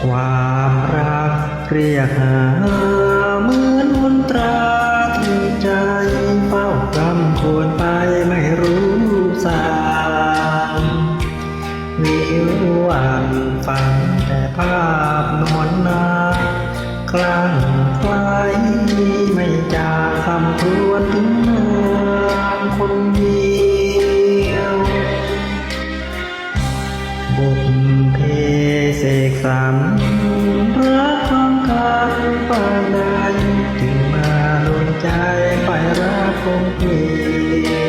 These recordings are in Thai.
ความรักเรียกหาเหมือนมนตราที่ใจเฝ้ากำควรไปไม่รู้สางวิววันฟังแต่ภาพนวลนาคลั่งไคล้ไม่จางคำครวญถึงนางคนเดียวบุพเพเสกสรรรักของกันปานใดจึงมาลงใจไปรักคงเดี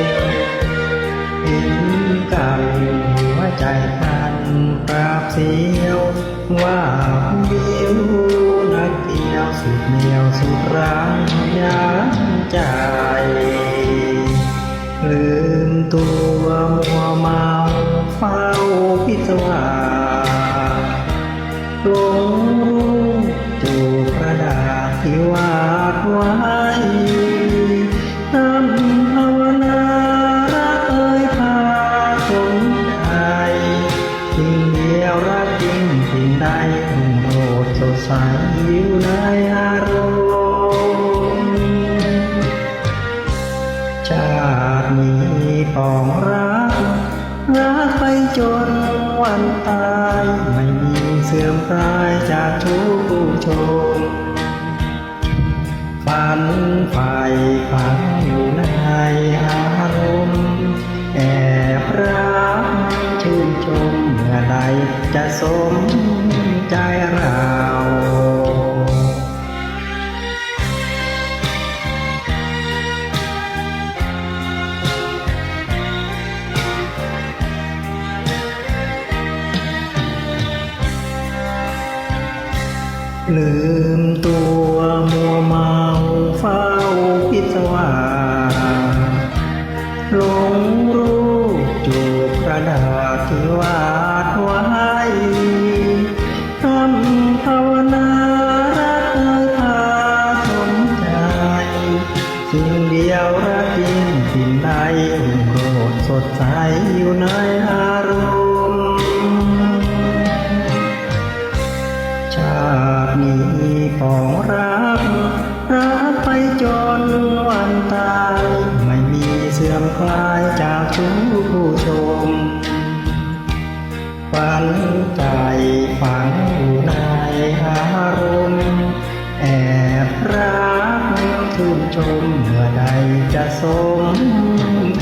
ยวเห็นกันหัวใจกันปราบเสียวว่าวิวนักเดียวสุดเหนียวสุดรักยังใจลืมตัวมัวเมาเฝ้าพิศวาหลงรู้จูบกระดาษที่วาดไว้น้ำภาวนารักเอ่ยพาสนใจสิ่งเดียวรักจริงสิ่งใดรุ่งโรจน์สดใสอยู่ในอารมณ์ชาตินี้ปองรักไปจนวันตายไม่มีเสื่อมคลายจากทุกผู้ชมฝันใฝ่ฝันอยู่ในอารมณ์แอบรักชื่นชมเมื่อใดจะสมใจเราลืมตัวมัวเมาเฝ้าพิศวาหลงรู้จูบกระดาษที่วาดไว้ทำภาวนารักเอ่ยพาสนใจสิ่งเดียวรักจริงสิ่งใดรุ่งโรจน์สดใสอยู่ในอารมณ์ชาตินี้ปองรักไปจนวันตายไม่มีเสื่อมคลายจากทุกผู้ชมฝันใจฝังอยู่ในอารมณ์แอบรักชื่นชมเมื่อใดจะสม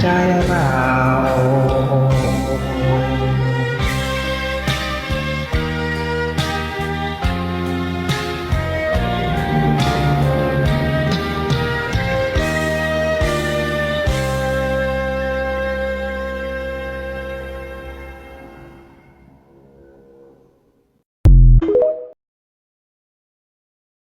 ใจเรา